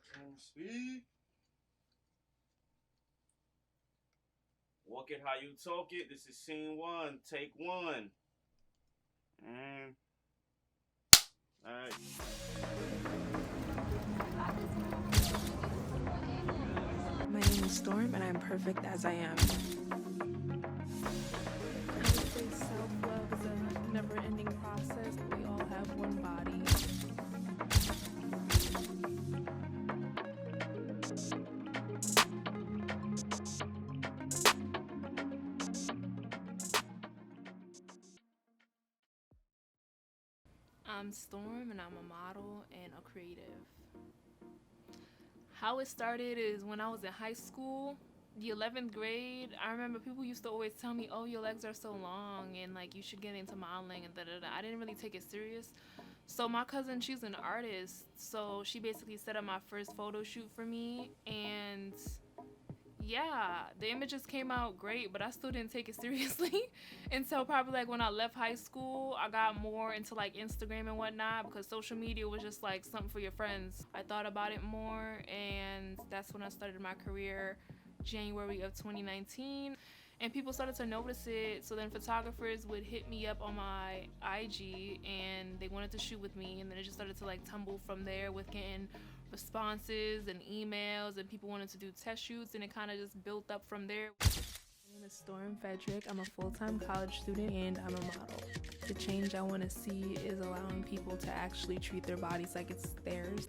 See? Walk it how you talk it. This is scene one, take one. And alright. My name is Storm, and I'm perfect as I am. I would say self-love is a never-ending process. We all have one body. I'm Storm, and I'm a model and a creative. How it started is when I was in high school, the 11th grade. I remember people used to always tell me, oh, your legs are so long and like you should get into modeling and da da da. I didn't really take it serious. So my cousin, she's an artist, so she basically set up my first photo shoot for me, and yeah, the images came out great, but I still didn't take it seriously until probably like when I left high school. I got more into like Instagram and whatnot because social media was just like something for your friends. I thought about it more, and that's when I started my career, January of 2019. And people started to notice it, so then photographers would hit me up on my IG and they wanted to shoot with me, and then it just started to like tumble from there with getting responses and emails, and people wanted to do test shoots, and it kind of just built up from there. My name is Dove Frederick. I'm a full-time college student and I'm a model. The change I want to see is allowing people to actually treat their bodies like it's theirs.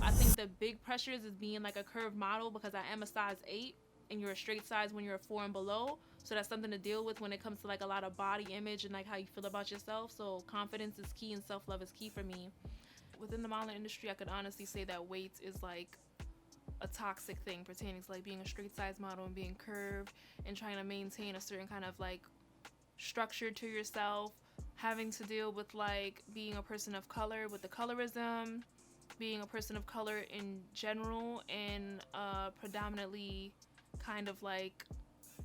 I think the big pressures is being like a curved model because I am a size 8 and you're a straight size when you're a 4 and below. So that's something to deal with when it comes to like a lot of body image and like how you feel about yourself. So confidence is key and self-love is key for me. Within the modeling industry, I could honestly say that weight is like a toxic thing pertaining to like being a straight size model and being curved and trying to maintain a certain kind of like structure to yourself, having to deal with like being a person of color with the colorism, being a person of color in general, and predominantly kind of like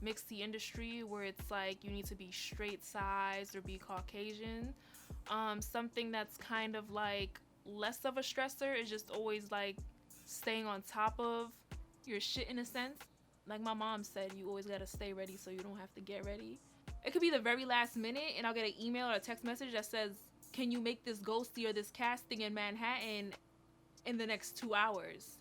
mixed the industry where it's like you need to be straight sized or be Caucasian. Something that's kind of like less of a stressor is just always like staying on top of your shit in a sense. Like my mom said, you always gotta stay ready so you don't have to get ready. It could be the very last minute and I'll get an email or a text message that says, can you make this ghosty or this casting in Manhattan in the next 2 hours?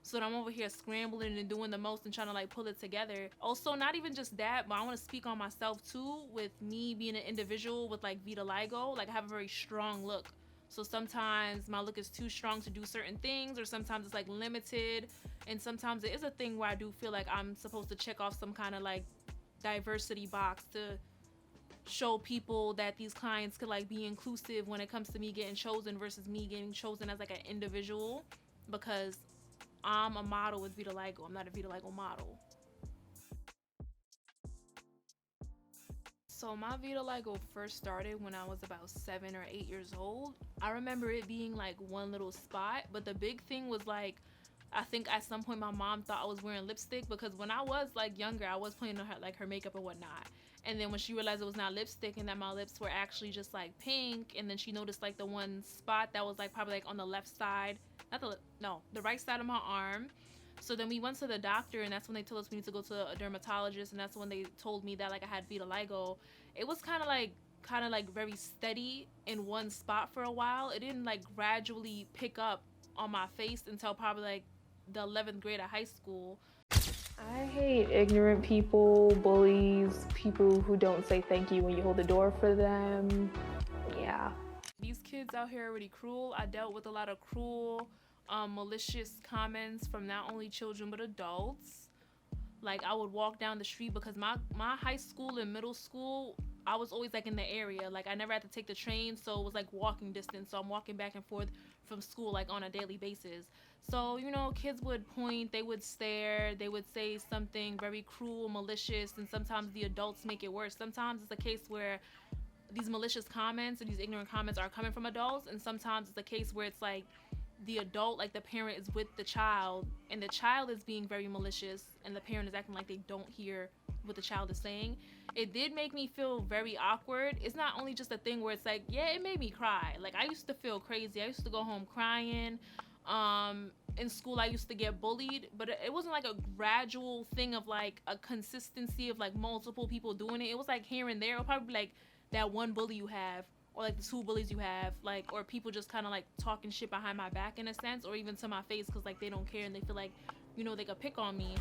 So I'm over here scrambling and doing the most and trying to like pull it together. Also, not even just that, but I want to speak on myself too, with me being an individual with like vitiligo. Like I have a very strong look. So sometimes my look is too strong to do certain things, or sometimes it's like limited. And sometimes it is a thing where I do feel like I'm supposed to check off some kind of like diversity box to show people that these clients could like be inclusive when it comes to me getting chosen versus me getting chosen as like an individual, because I'm a model with vitiligo. I'm not a vitiligo model. So my vitiligo first started when I was about 7 or 8 years old. I remember it being like one little spot, but the big thing was like, I think at some point my mom thought I was wearing lipstick, because when I was like younger, I was playing on her like her makeup and whatnot. And then when she realized it was not lipstick and that my lips were actually just like pink, and then she noticed like the one spot that was like probably like on the left side, not the no, the right side of my arm. So then we went to the doctor, and that's when they told us we need to go to a dermatologist, and that's when they told me that like I had vitiligo. It was kind of like very steady in one spot for a while. It didn't like gradually pick up on my face until probably like the 11th grade of high school. I hate ignorant people, bullies, people who don't say thank you when you hold the door for them. Yeah. These kids out here are already cruel. I dealt with a lot of cruel, malicious comments from not only children but adults. Like I would walk down the street because my high school and middle school, I was always like in the area. Like I never had to take the train, so it was like walking distance. So I'm walking back and forth from school like on a daily basis. So, kids would point, they would stare, they would say something very cruel, malicious, and sometimes the adults make it worse. Sometimes it's a case where these malicious comments and these ignorant comments are coming from adults, and sometimes it's a case where it's like the adult, like the parent, is with the child and the child is being very malicious and the parent is acting like they don't hear what the child is saying. It did make me feel very awkward. It's not only just a thing where it's like, yeah, it made me cry. Like I used to feel crazy. I used to go home crying. In school I used to get bullied, but it wasn't like a gradual thing of like a consistency of like multiple people doing it. It was like here and there. It'll probably be like that one bully you have, or like the two bullies you have, like, or people just kind of like talking shit behind my back in a sense, or even to my face because like they don't care and they feel like, you know, they could pick on me.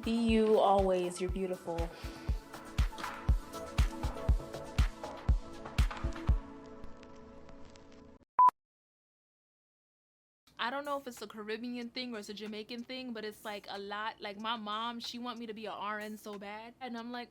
Be you always. You're beautiful. I don't know if it's a Caribbean thing or it's a Jamaican thing, but it's like a lot. Like my mom, she want me to be a RN so bad, and I'm like,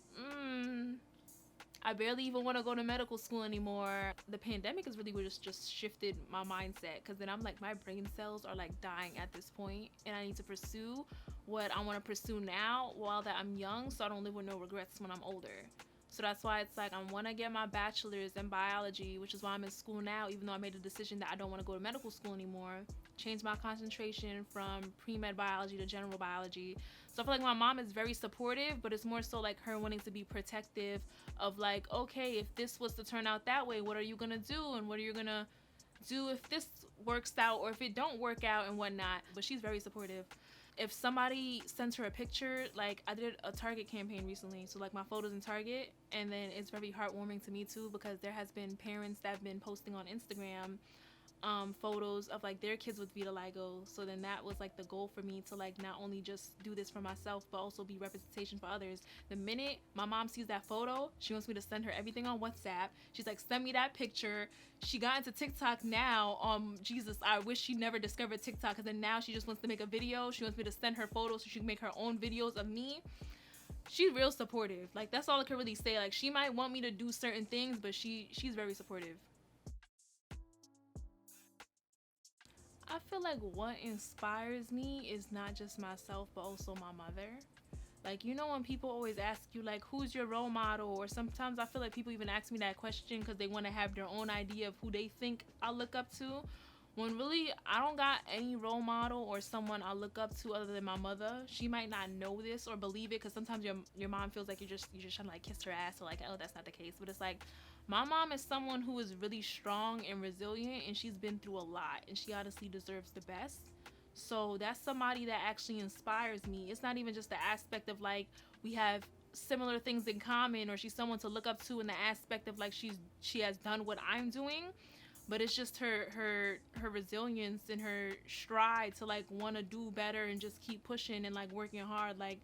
I barely even want to go to medical school anymore. The pandemic has really just shifted my mindset, because then I'm like, my brain cells are like dying at this point, and I need to pursue what I want to pursue now while that I'm young, so I don't live with no regrets when I'm older. So that's why it's like I want to get my bachelor's in biology, which is why I'm in school now, even though I made a decision that I don't want to go to medical school anymore. Change my concentration from pre-med biology to general biology. So I feel like my mom is very supportive, but it's more so like her wanting to be protective of like, okay, if this was to turn out that way, what are you going to do? And what are you going to do if this works out or if it don't work out and whatnot? But she's very supportive. If somebody sends her a picture, like I did a Target campaign recently, so like my photos in Target, and then it's very heartwarming to me too, because there has been parents that have been posting on Instagram photos of like their kids with vitiligo. So then that was like the goal for me, to like not only just do this for myself but also be representation for others. The minute my mom sees that photo, she wants me to send her everything on WhatsApp. She's like, send me that picture. She got into TikTok now. Jesus, I wish she never discovered TikTok, because then now she just wants to make a video. She wants me to send her photos so she can make her own videos of me. She's real supportive. Like that's all I can really say. Like she might want me to do certain things, but she's very supportive. I feel like what inspires me is not just myself, but also my mother. Like, you know, when people always ask you, like, who's your role model? Or sometimes I feel like people even ask me that question because they want to have their own idea of who they think I look up to. When really, I don't got any role model or someone I look up to other than my mother. She might not know this or believe it, because sometimes your mom feels like you're just trying to like kiss her ass, or like, oh, that's not the case. But it's like, my mom is someone who is really strong and resilient, and she's been through a lot, and she honestly deserves the best. So that's somebody that actually inspires me. It's not even just the aspect of like we have similar things in common, or she's someone to look up to in the aspect of like she has done what I'm doing, but it's just her resilience and her stride to like want to do better and just keep pushing and like working hard. Like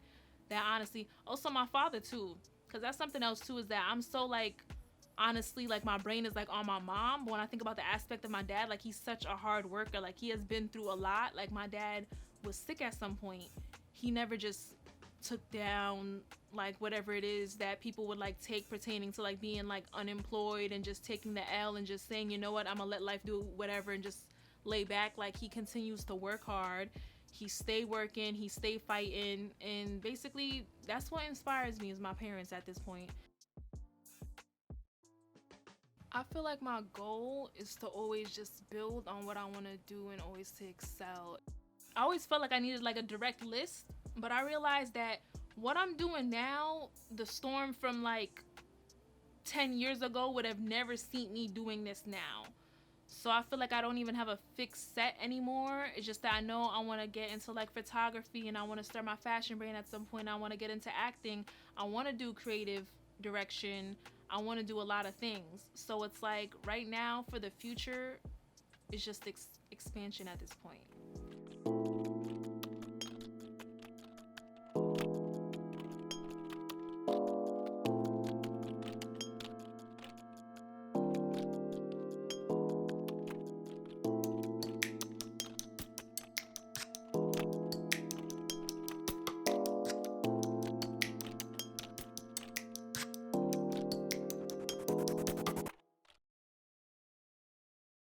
that, honestly. Also my father too, because that's something else too, is that I'm so like, honestly, like my brain is like on my mom, but when I think about the aspect of my dad, like he's such a hard worker. Like he has been through a lot. Like my dad was sick at some point. He never just took down like whatever it is that people would like take pertaining to like being like unemployed and just taking the L and just saying, you know what, I'm gonna let life do whatever and just lay back. Like he continues to work hard. He stay working, he stay fighting, and basically that's what inspires me, is my parents at this point. I feel like my goal is to always just build on what I want to do and always to excel. I always felt like I needed like a direct list, but I realized that what I'm doing now, the storm from like 10 years ago would have never seen me doing this now. So I feel like I don't even have a fixed set anymore. It's just that I know I want to get into like photography, and I want to start my fashion brand at some point. I want to get into acting. I want to do creative direction. I want to do a lot of things. So it's like right now for the future, it's just expansion at this point.